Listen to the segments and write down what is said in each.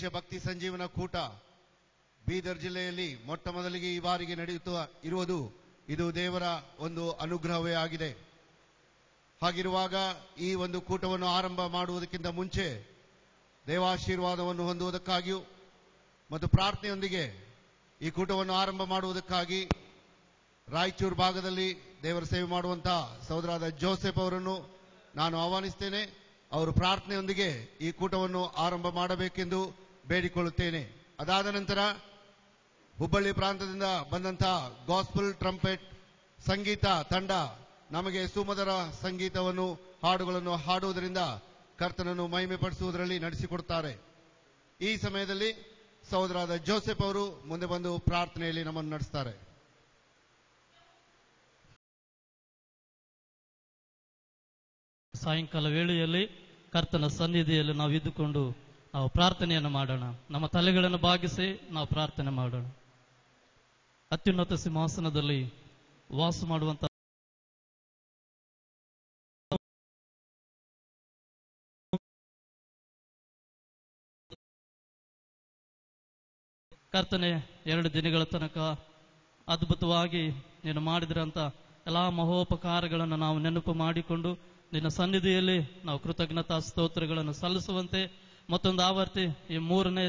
ವರ್ಷ ಭಕ್ತಿ ಸಂಜೀವನ ಕೂಟ ಬೀದರ್ ಜಿಲ್ಲೆಯಲ್ಲಿ ಮೊಟ್ಟ ಮೊದಲಿಗೆ ಈ ಬಾರಿಗೆ ನಡೆಯುತ್ತಾ ಇರುವುದು ಇದು ದೇವರ ಒಂದು ಅನುಗ್ರಹವೇ ಆಗಿದೆ. ಹಾಗಿರುವಾಗ ಈ ಒಂದು ಕೂಟವನ್ನು ಆರಂಭ ಮಾಡುವುದಕ್ಕಿಂತ ಮುಂಚೆ ದೇವಾಶೀರ್ವಾದವನ್ನು ಹೊಂದುವುದಕ್ಕಾಗಿಯೂ ಮತ್ತು ಪ್ರಾರ್ಥನೆಯೊಂದಿಗೆ ಈ ಕೂಟವನ್ನು ಆರಂಭ ಮಾಡುವುದಕ್ಕಾಗಿ ರಾಯಚೂರು ಭಾಗದಲ್ಲಿ ದೇವರ ಸೇವೆ ಮಾಡುವಂತಹ ಸಹೋದರಾದ ಜೋಸೆಫ್ ಅವರನ್ನು ನಾನು ಆಹ್ವಾನಿಸ್ತೇನೆ. ಅವರು ಪ್ರಾರ್ಥನೆಯೊಂದಿಗೆ ಈ ಕೂಟವನ್ನು ಆರಂಭ ಮಾಡಬೇಕೆಂದು ಬೇಡಿಕೊಳ್ಳುತ್ತೇನೆ. ಅದಾದ ನಂತರ ಹುಬ್ಬಳ್ಳಿ ಪ್ರಾಂತದಿಂದ ಬಂದಂತಹ ಗಾಸ್ಪಲ್ ಟ್ರಂಪೆಟ್ ಸಂಗೀತ ತಂಡ ನಮಗೆ ಸುಮಧುರ ಸಂಗೀತವನ್ನು ಹಾಡುಗಳನ್ನು ಹಾಡುವುದರಿಂದ ಕರ್ತನನ್ನು ಮಹಿಮೆಪಡಿಸುವುದರಲ್ಲಿ ನಡೆಸಿಕೊಡುತ್ತಾರೆ. ಈ ಸಮಯದಲ್ಲಿ ಸಹೋದರಾದ ಜೋಸೆಫ್ ಅವರು ಮುಂದೆ ಬಂದು ಪ್ರಾರ್ಥನೆಯಲ್ಲಿ ನಮ್ಮನ್ನು ನಡೆಸ್ತಾರೆ. ಸಾಯಂಕಾಲ ವೇಳೆಯಲ್ಲಿ ಕರ್ತನ ಸನ್ನಿಧಿಯಲ್ಲಿ ನಾವು ಇದ್ದುಕೊಂಡು ನಾವು ಪ್ರಾರ್ಥನೆಯನ್ನು ಮಾಡೋಣ. ನಮ್ಮ ತಲೆಗಳನ್ನು ಬಾಗಿಸಿ ನಾವು ಪ್ರಾರ್ಥನೆ ಮಾಡೋಣ. ಅತ್ಯುನ್ನತ ಸಿಂಹಾಸನದಲ್ಲಿ ವಾಸ ಮಾಡುವಂತ ಕರ್ತನೆ, 2 ದಿನಗಳ ತನಕ ಅದ್ಭುತವಾಗಿ ನೀನು ಮಾಡಿದ್ರಂತ ಎಲ್ಲಾ ಮಹೋಪಕಾರಗಳನ್ನು ನಾವು ನೆನಪು ಮಾಡಿಕೊಂಡು ನಿನ್ನ ಸನ್ನಿಧಿಯಲ್ಲಿ ನಾವು ಕೃತಜ್ಞತಾ ಸ್ತೋತ್ರಗಳನ್ನು ಸಲ್ಲಿಸುವಂತೆ ಮತ್ತೊಂದು ಆವರ್ತಿ ಈ 3ನೇ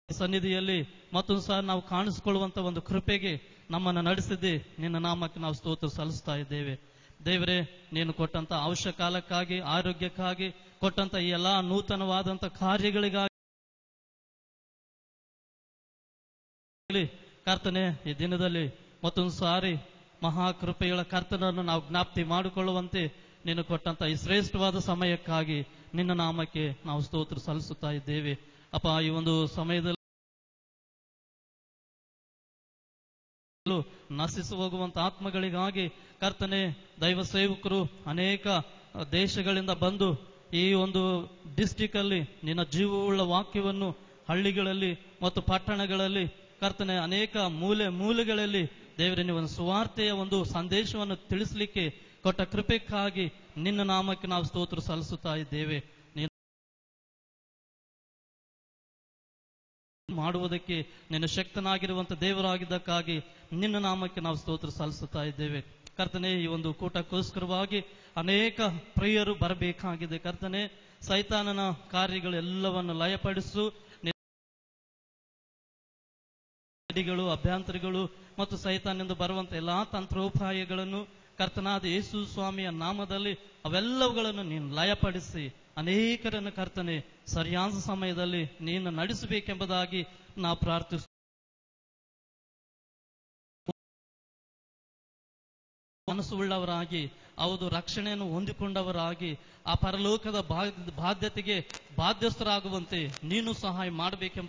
ಸನ್ನಿಧಿಯಲ್ಲಿ ಮತ್ತೊಂದು ಸಹ ನಾವು ಕಾಣಿಸಿಕೊಳ್ಳುವಂತ ಒಂದು ಕೃಪೆಗೆ ನಮ್ಮನ್ನು ನಡೆಸಿದ್ದೆ. ನಿನ್ನ ನಾಮಕ್ಕೆ ನಾವು ಸ್ತೋತ್ರ ಸಲ್ಲಿಸ್ತಾ ಇದ್ದೇವೆ. ದೇವರೇ, ನೀನು ಕೊಟ್ಟಂತ ಔಷಧ ಕಾಲಕ್ಕಾಗಿ, ಆರೋಗ್ಯಕ್ಕಾಗಿ ಕೊಟ್ಟಂತ ಈ ಎಲ್ಲಾ ನೂತನವಾದಂತ ಕಾರ್ಯಗಳಿಗಾಗಿ ಕರ್ತನೆ, ಈ ದಿನದಲ್ಲಿ ಮತ್ತೊಂದು ಸಾರಿ ಮಹಾಕೃಪೆಗಳ ಕರ್ತನನ್ನು ನಾವು ಜ್ಞಾಪ್ತಿ ಮಾಡಿಕೊಳ್ಳುವಂತೆ ನೀನು ಕೊಟ್ಟಂತ ಈ ಶ್ರೇಷ್ಠವಾದ ಸಮಯಕ್ಕಾಗಿ ನಿನ್ನ ನಾಮಕ್ಕೆ ನಾವು ಸ್ತೋತ್ರ ಸಲ್ಲಿಸುತ್ತಾ ಇದ್ದೇವೆ. ಅಪ್ಪ, ಈ ಒಂದು ಸಮಯದಲ್ಲಿ ನಶಿಸಿ ಹೋಗುವಂತ ಆತ್ಮಗಳಿಗಾಗಿ ಕರ್ತನೆ, ದೈವ ಸೇವಕರು ಅನೇಕ ದೇಶಗಳಿಂದ ಬಂದು ಈ ಒಂದು ಡಿಸ್ಟಿಕ್ ಅಲ್ಲಿ ನಿನ್ನ ಜೀವವುಳ್ಳ ವಾಕ್ಯವನ್ನು ಹಳ್ಳಿಗಳಲ್ಲಿ ಮತ್ತು ಪಟ್ಟಣಗಳಲ್ಲಿ ಕರ್ತನೆ ಅನೇಕ ಮೂಲೆಗಳಲ್ಲಿ ದೇವರೇ ನೀವು ಒಂದು ಸುವಾರ್ತೆಯ ಒಂದು ಸಂದೇಶವನ್ನು ತಿಳಿಸಲಿಕ್ಕೆ ಕೊಟ್ಟ ಕೃಪೆಕ್ಕಾಗಿ ನಿನ್ನ ನಾಮಕ್ಕೆ ನಾವು ಸ್ತೋತ್ರ ಸಲ್ಲಿಸುತ್ತಾ ಇದ್ದೇವೆ. ಮಾಡುವುದಕ್ಕೆ ನಿನ್ನ ಶಕ್ತನಾಗಿರುವಂತ ದೇವರಾಗಿದ್ದಕ್ಕಾಗಿ ನಿನ್ನ ನಾಮಕ್ಕೆ ನಾವು ಸ್ತೋತ್ರ ಸಲ್ಲಿಸುತ್ತಾ ಇದ್ದೇವೆ. ಕರ್ತನೆ, ಈ ಒಂದು ಕೂಟಕ್ಕೋಸ್ಕರವಾಗಿ ಅನೇಕ ಪ್ರಿಯರು ಬರಬೇಕಾಗಿದೆ. ಕರ್ತನೆ, ಸೈತಾನನ ಕಾರ್ಯಗಳೆಲ್ಲವನ್ನು ಲಯಪಡಿಸು. ಅಭ್ಯಂತರಗಳು ಮತ್ತು ಸೈತಾನದಿಂದ ಬರುವಂತ ಎಲ್ಲಾ ತಂತ್ರೋಪಾಯಗಳನ್ನು ಕರ್ತನಾದ ಯೇಸು ಸ್ವಾಮಿಯ ನಾಮದಲ್ಲಿ ಅವೆಲ್ಲವುಗಳನ್ನು ನೀನು ಲಯಪಡಿಸಿ ಅನೇಕರನ್ನು ಕರ್ತನೆ ಸರಿಯಾದ ಸಮಯದಲ್ಲಿ ನೀನು ನಡೆಸಬೇಕೆಂಬುದಾಗಿ ನಾವು ಪ್ರಾರ್ಥಿಸ ಮನಸ್ಸುಳ್ಳವರಾಗಿ, ಹೌದು, ರಕ್ಷಣೆಯನ್ನು ಹೊಂದಿಕೊಂಡವರಾಗಿ ಆ ಪರಲೋಕದ ಬಾಧ್ಯತೆಗೆ ಬಾಧ್ಯಸ್ಥರಾಗುವಂತೆ ನೀನು ಸಹಾಯ ಮಾಡಬೇಕೆಂಬ